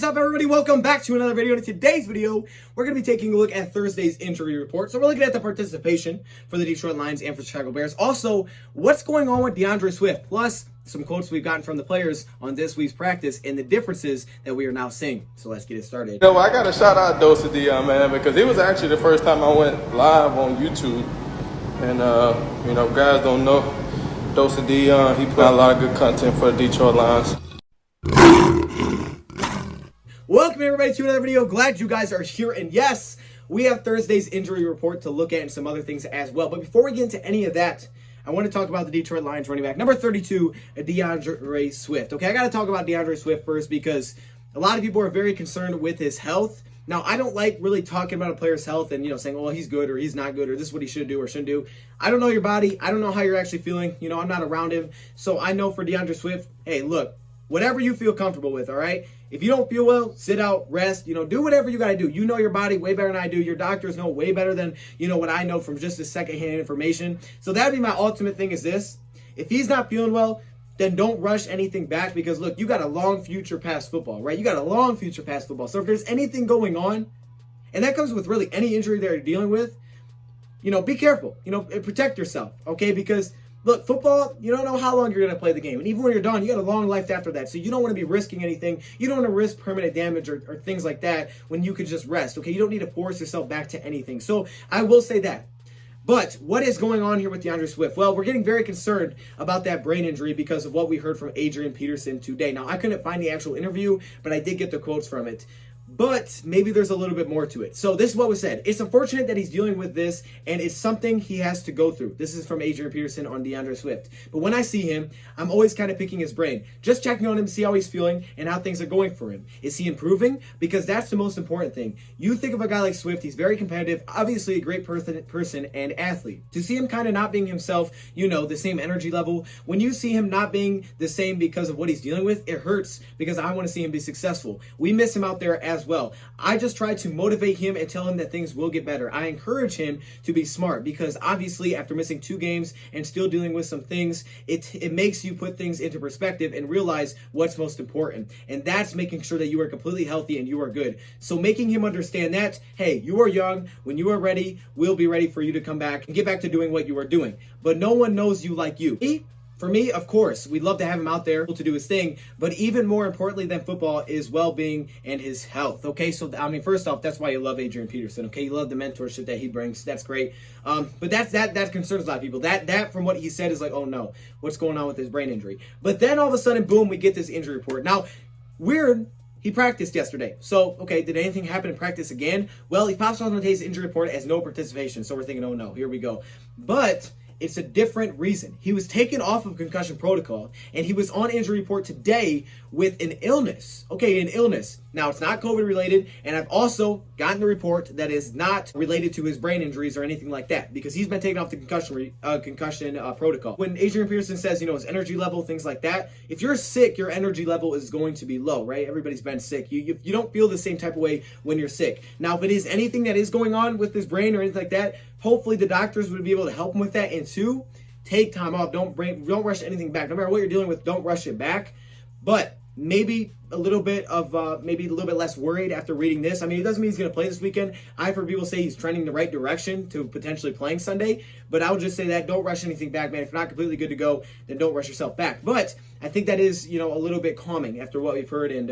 What's up, everybody? Welcome back to another video. In today's video, we're going to be taking a look at Thursday's injury report. So we're looking at the participation for the Detroit Lions and for Chicago Bears. Also, what's going on with Deandre Swift, plus some quotes we've gotten from the players on this week's practice and the differences that we are now seeing. So let's get it started. You know, I got to shout out DoseOfDion, man, because it was actually the first time I went live on YouTube. And, you know, guys don't know DoseOfDion. He put out a lot of good content for the Detroit Lions. Welcome everybody to another video. Glad you guys are here, and yes, we have Thursday's injury report to look at and some other things as well. But before we get into any of that, I want to talk about the Detroit Lions running back number 32, Deandre Ray Swift. Okay, I got to talk about Deandre Swift first because a lot of people are very concerned with his health. Now, I don't like really talking about a player's health and, saying, oh, he's good or he's not good or this is what he should do or shouldn't do. I don't know your body. I don't know how you're actually feeling. I'm not around him. So I know for Deandre Swift, hey, look, whatever you feel comfortable with, all right? If you don't feel well, sit out, rest, do whatever you got to do. You know your body way better than I do. Your doctors know way better than, what I know from just this secondhand information. So that'd be my ultimate thing is this. If he's not feeling well, then don't rush anything back because, look, you got a long future past football, right? You got a long future past football. So if there's anything going on, and that comes with really any injury that you're dealing with, be careful, protect yourself, okay? Because look, football, you don't know how long you're going to play the game. And even when you're done, you got a long life after that. So you don't want to be risking anything. You don't want to risk permanent damage or things like that when you could just rest, okay? You don't need to force yourself back to anything. So I will say that. But what is going on here with Deandre Swift? Well, we're getting very concerned about that brain injury because of what we heard from Adrian Peterson today. Now, I couldn't find the actual interview, but I did get the quotes from it. But maybe there's a little bit more to it. So this is what was said. It's unfortunate that he's dealing with this, and it's something he has to go through. This is from Adrian Peterson on Deandre Swift. But when I see him, I'm always kind of picking his brain, just checking on him to see how he's feeling and how things are going for him. Is he improving? Because that's the most important thing. You think of a guy like Swift, he's very competitive, obviously a great person and athlete. To see him kind of not being himself, the same energy level, when you see him not being the same because of what he's dealing with, it hurts because I want to see him be successful. We miss him out there as well. I just try to motivate him and tell him that things will get better. I encourage him to be smart because obviously after missing 2 games and still dealing with some things, it makes you put things into perspective and realize what's most important. And that's making sure that you are completely healthy and you are good. So making him understand that, hey, you are young. When you are ready, we'll be ready for you to come back and get back to doing what you are doing. But no one knows you like you. For me, of course, we'd love to have him out there to do his thing, but even more importantly than football is well-being and his health, okay? So, first off, that's why you love Adrian Peterson, okay? You love the mentorship that he brings. That's great. But that concerns a lot of people. That from what he said is like, oh, no, what's going on with his brain injury? But then all of a sudden, boom, we get this injury report. Now, weird. He practiced yesterday. So, okay, did anything happen in practice again? Well, he pops on today's injury report as no participation. So we're thinking, oh, no, here we go. But it's a different reason. He was taken off of concussion protocol, and he was on injury report today with an illness. Okay, an illness. Now, it's not COVID-related, and I've also gotten the report that is not related to his brain injuries or anything like that, because he's been taken off the concussion protocol. When Adrian Peterson says, his energy level, things like that, if you're sick, your energy level is going to be low, right? Everybody's been sick. You don't feel the same type of way when you're sick. Now, if it is anything that is going on with his brain or anything like that, hopefully the doctors would be able to help him with that. And 2, take time off. Don't rush anything back. No matter what you're dealing with, don't rush it back. But maybe a little bit less worried after reading this. It doesn't mean he's going to play this weekend. I've heard people say he's trending the right direction to potentially playing Sunday. But I would just say that don't rush anything back, man. If you're not completely good to go, then don't rush yourself back. But I think that is, a little bit calming after what we've heard and,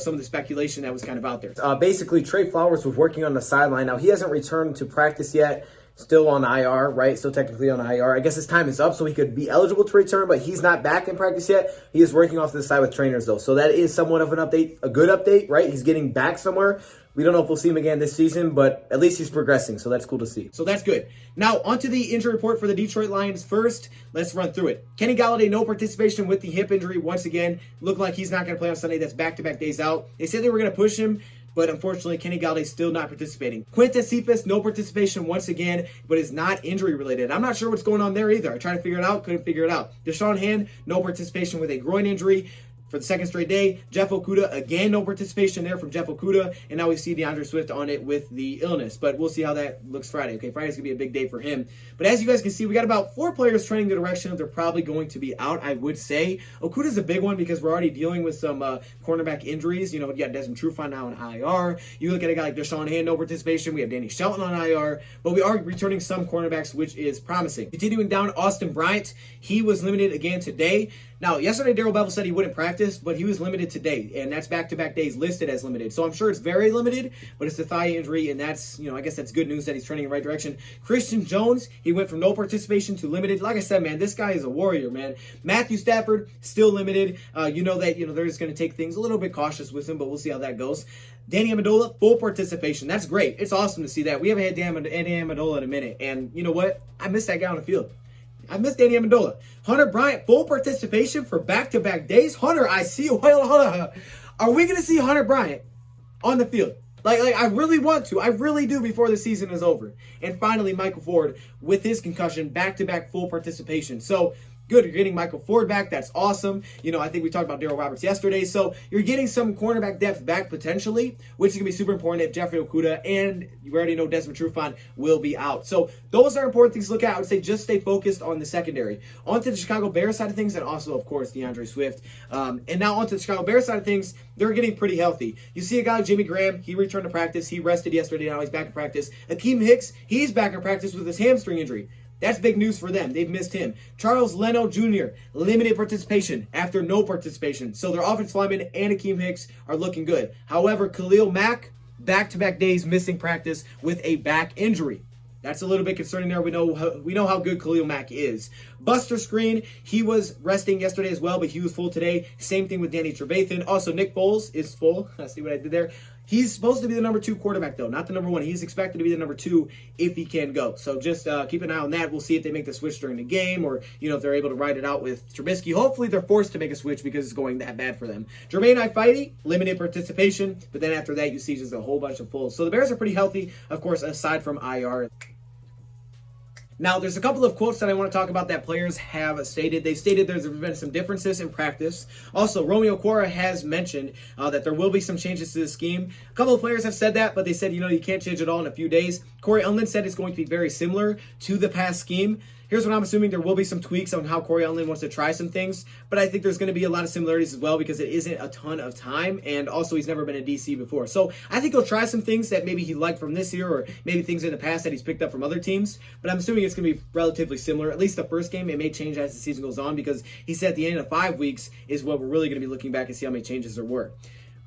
some of the speculation that was kind of out there. Basically, Trey Flowers was working on the sideline. Now, he hasn't returned to practice yet. Still on IR, right? Still technically on IR. I guess his time is up, so he could be eligible to return, but he's not back in practice yet. He is working off to the side with trainers, though. So that is somewhat of an update, a good update, right? He's getting back somewhere. We don't know if we'll see him again this season, but at least he's progressing, so that's cool to see. So that's good. Now, onto the injury report for the Detroit Lions first. Let's run through it. Kenny Golladay, no participation with the hip injury once again. Looked like he's not going to play on Sunday. That's back-to-back days out. They said they were going to push him, but unfortunately, Kenny Golladay still not participating. Quintez Cephas, no participation once again, but is not injury-related. I'm not sure what's going on there either. I tried to figure it out, couldn't figure it out. Deshaun Hand, no participation with a groin injury. for the second straight day. Jeff Okudah, again, no participation there from Jeff Okudah. And now we see Deandre Swift on it with the illness. But we'll see how that looks Friday. Okay, Friday's going to be a big day for him. But as you guys can see, we got about 4 players trending the direction of they're probably going to be out, I would say. Okudah's a big one because we're already dealing with some cornerback injuries. You know, you got Desmond Trufant now on IR. You look at a guy like Deshaun Hand, no participation. We have Danny Shelton on IR. But we are returning some cornerbacks, which is promising. Continuing down, Austin Bryant. He was limited again today. Now, yesterday, Darrell Bevell said he wouldn't practice, but he was limited today, and that's back-to-back days listed as limited. So I'm sure it's very limited, but it's a thigh injury, and that's, I guess that's good news that he's trending in the right direction. Christian Jones, he went from no participation to limited. Like I said, man, this guy is a warrior, man. Matthew Stafford, still limited. They're just going to take things a little bit cautious with him, but we'll see how that goes. Danny Amendola, full participation. That's great. It's awesome to see that. We haven't had Danny Amendola in a minute, and you know what? I miss that guy on the field. I miss Danny Amendola. Hunter Bryant, full participation for back-to-back days. Hunter, I see you. Are we going to see Hunter Bryant on the field? Like I really want to. I really do before the season is over. And finally, Michael Ford, with his concussion, back-to-back full participation. So, good, you're getting Michael Ford back. That's awesome. I think we talked about Darrell Roberts yesterday. So you're getting some cornerback depth back potentially, which is going to be super important if Jeffrey Okudah and you already know Desmond Trufant will be out. So those are important things to look at. I would say just stay focused on the secondary. On to the Chicago Bears side of things, and also, of course, Deandre Swift. And now on to the Chicago Bears side of things, they're getting pretty healthy. You see a guy like Jimmy Graham, he returned to practice. He rested yesterday. Now he's back in practice. Akeem Hicks, he's back in practice with his hamstring injury. That's big news for them. They've missed him. Charles Leno Jr., limited participation after no participation. So their offensive lineman and Akeem Hicks are looking good. However, Khalil Mack, back-to-back days missing practice with a back injury. That's a little bit concerning there. We know how good Khalil Mack is. Buster Screen, he was resting yesterday as well, but he was full today. Same thing with Danny Trevathan. Also, Nick Foles is full. I see what I did there. He's supposed to be the number 2 quarterback, though, not the number 1. He's expected to be the number 2 if he can go. So just keep an eye on that. We'll see if they make the switch during the game or, if they're able to ride it out with Trubisky. Hopefully, they're forced to make a switch because it's going that bad for them. Jermaine Ifeidi, limited participation, but then after that, you see just a whole bunch of fulls. So the Bears are pretty healthy, of course, aside from IR. Now, there's a couple of quotes that I want to talk about that players have stated. They've stated there's been some differences in practice. Also, Romeo Quora has mentioned that there will be some changes to the scheme. A couple of players have said that, but they said, you can't change it all in a few days. Corey Unlin said it's going to be very similar to the past scheme. Here's what I'm assuming. There will be some tweaks on how Corey Unlin wants to try some things, but I think there's going to be a lot of similarities as well because it isn't a ton of time, and also he's never been in DC before. So I think he'll try some things that maybe he liked from this year or maybe things in the past that he's picked up from other teams, but I'm assuming it's going to be relatively similar. At least the first game, it may change as the season goes on because he said at the end of 5 weeks is what we're really going to be looking back and see how many changes there were.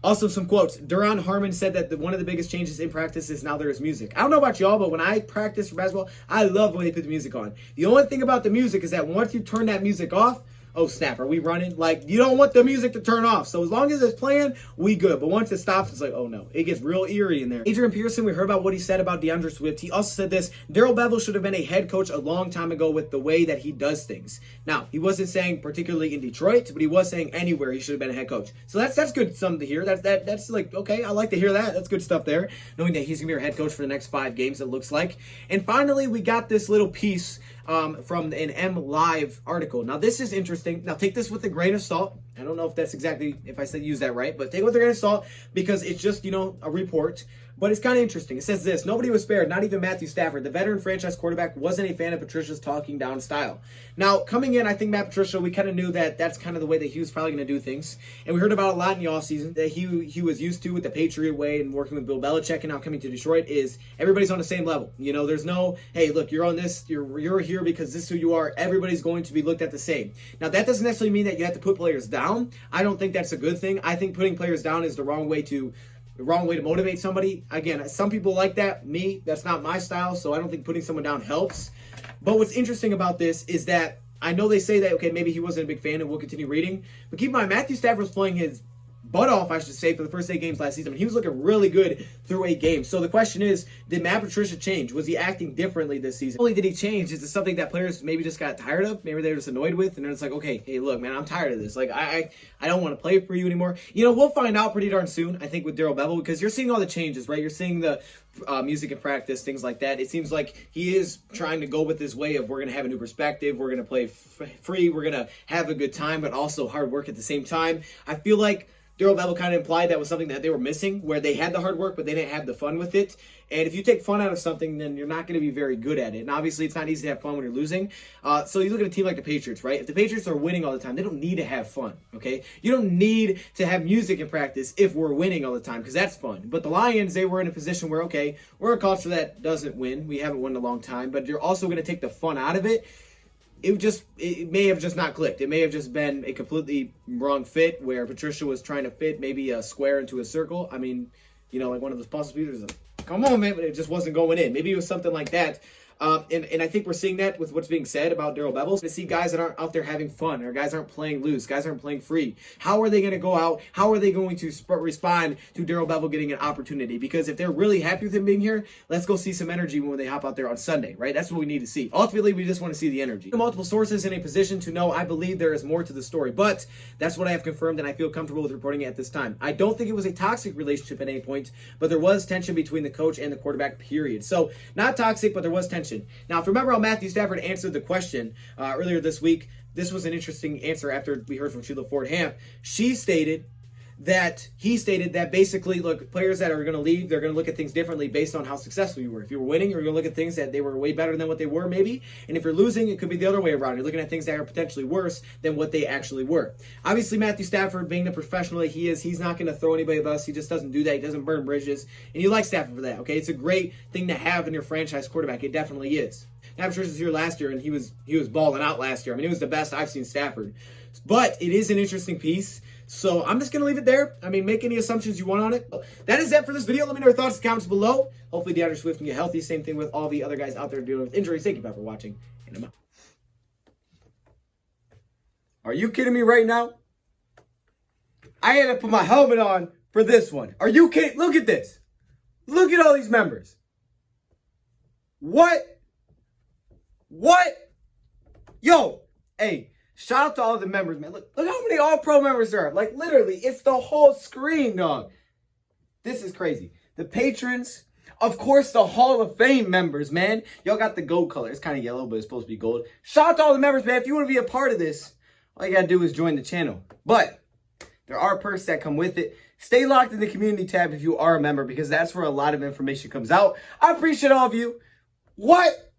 Also, some quotes. Duron Harmon said that one of the biggest changes in practice is now there is music. I don't know about y'all, but when I practice for basketball, I love when they put the music on. The only thing about the music is that once you turn that music off, oh snap, are we running? Like, you don't want the music to turn off. So as long as it's playing, we good. But once it stops, it's like, oh no. It gets real eerie in there. Adrian Pearson, we heard about what he said about Deandre Swift. He also said this, Darrell Bevell should have been a head coach a long time ago with the way that he does things. Now, he wasn't saying particularly in Detroit, but he was saying anywhere he should have been a head coach. So that's good something to hear. That's like, okay, I like to hear that. That's good stuff there. Knowing that he's going to be our head coach for the next 5 games, it looks like. And finally, we got this little piece from an M Live article. Now, this is interesting. Now, take this with a grain of salt. I don't know if that's exactly, if I said use that right, but take it with a grain of salt because it's just, a report. But it's kind of interesting. It says this, nobody was spared, not even Matthew Stafford. The veteran franchise quarterback wasn't a fan of Patricia's talking down style. Now, coming in, I think Matt Patricia, we kind of knew that that's kind of the way that he was probably going to do things. And we heard about a lot in the offseason that he was used to with the Patriot way and working with Bill Belichick and now coming to Detroit is everybody's on the same level. There's no, hey, look, you're on this, you're here because this is who you are. Everybody's going to be looked at the same. Now, that doesn't necessarily mean that you have to put players down. I don't think that's a good thing. I think putting players down is the wrong way to motivate somebody. Again, some people like that. Me, that's not my style, so I don't think putting someone down helps. But what's interesting about this is that I know they say that, okay, maybe he wasn't a big fan and we'll continue reading, but keep in mind, Matthew Stafford was playing his butt off, I should say, for the first 8 games last season. He was looking really good through 8 games. So the question is, did Matt Patricia change? Was he acting differently this season? Not only did he change, is it something that players maybe just got tired of? Maybe they were just annoyed with, and then it's like, okay, hey, look, man, I'm tired of this. Like, I don't want to play for you anymore. You know, we'll find out pretty darn soon, I think, with Darrell Bevell, because you're seeing all the changes, right? You're seeing the music in practice, things like that. It seems like he is trying to go with this way of, we're going to have a new perspective, we're going to play free, we're going to have a good time, but also hard work at the same time. I feel like Darrell Bevell kind of implied that was something that they were missing, where they had the hard work, but they didn't have the fun with it. And if you take fun out of something, then you're not going to be very good at it. And obviously, it's not easy to have fun when you're losing. So you look at a team like the Patriots, right? If the Patriots are winning all the time, they don't need to have fun, okay? You don't need to have music in practice if we're winning all the time, because that's fun. But the Lions, they were in a position where, okay, we're a culture that doesn't win. We haven't won in a long time, but you're also going to take the fun out of it. It may have just not clicked. It may have just been a completely wrong fit, where Patricia was trying to fit maybe a square into a circle. I mean, you know, like one of those puzzle pieces. Come on, man, but it just wasn't going in. Maybe it was something like that. And I think we're seeing that with what's being said about Darrell Bevell. To see guys that aren't out there having fun, or guys aren't playing loose, guys aren't playing free. How are they going to go out? How are they going to respond to Darrell Bevell getting an opportunity? Because if they're really happy with him being here, let's go see some energy when they hop out there on Sunday, right? That's what we need to see. Ultimately, we just want to see the energy. Multiple sources in a position to know, I believe there is more to the story, but that's what I have confirmed, and I feel comfortable with reporting it at this time. I don't think it was a toxic relationship at any point, but there was tension between the coach and the quarterback, period. So, not toxic, but there was tension. Now, if you remember how Matthew Stafford answered the question earlier this week, this was an interesting answer after we heard from Sheila Ford Hamp. He stated that basically, look, players that are going to leave, they're going to look at things differently based on how successful you were. If you were winning, you're going to look at things that they were way better than what they were, maybe. And if you're losing, it could be the other way around. You're looking at things that are potentially worse than what they actually were. Obviously, Matthew Stafford, being the professional that he is, he's not going to throw anybody with us. He just doesn't do that. He doesn't burn bridges. And you like Stafford for that, okay? It's a great thing to have in your franchise quarterback. It definitely is. Patricia was here last year, and he was balling out last year. I mean, it was the best I've seen Stafford. But it is an interesting piece. So I'm just going to leave it there. I mean, make any assumptions you want on it. That is it for this video. Let me know your thoughts in the comments below. Hopefully Deandre Swift can get healthy. Same thing with all the other guys out there dealing with injuries. Thank you, Pat, for watching. And I'm out. Are you kidding me right now? I had to put my helmet on for this one. Are you kidding? Look at this. Look at all these members. What? Yo, hey. Shout out to all the members, man. Look how many All-Pro members there are. Like, literally, it's the whole screen, dog. This is crazy. The patrons, of course, the Hall of Fame members, man. Y'all got the gold color. It's kind of yellow, but it's supposed to be gold. Shout out to all the members, man. If you want to be a part of this, all you got to do is join the channel. But there are perks that come with it. Stay locked in the community tab if you are a member, because that's where a lot of information comes out. I appreciate all of you. What?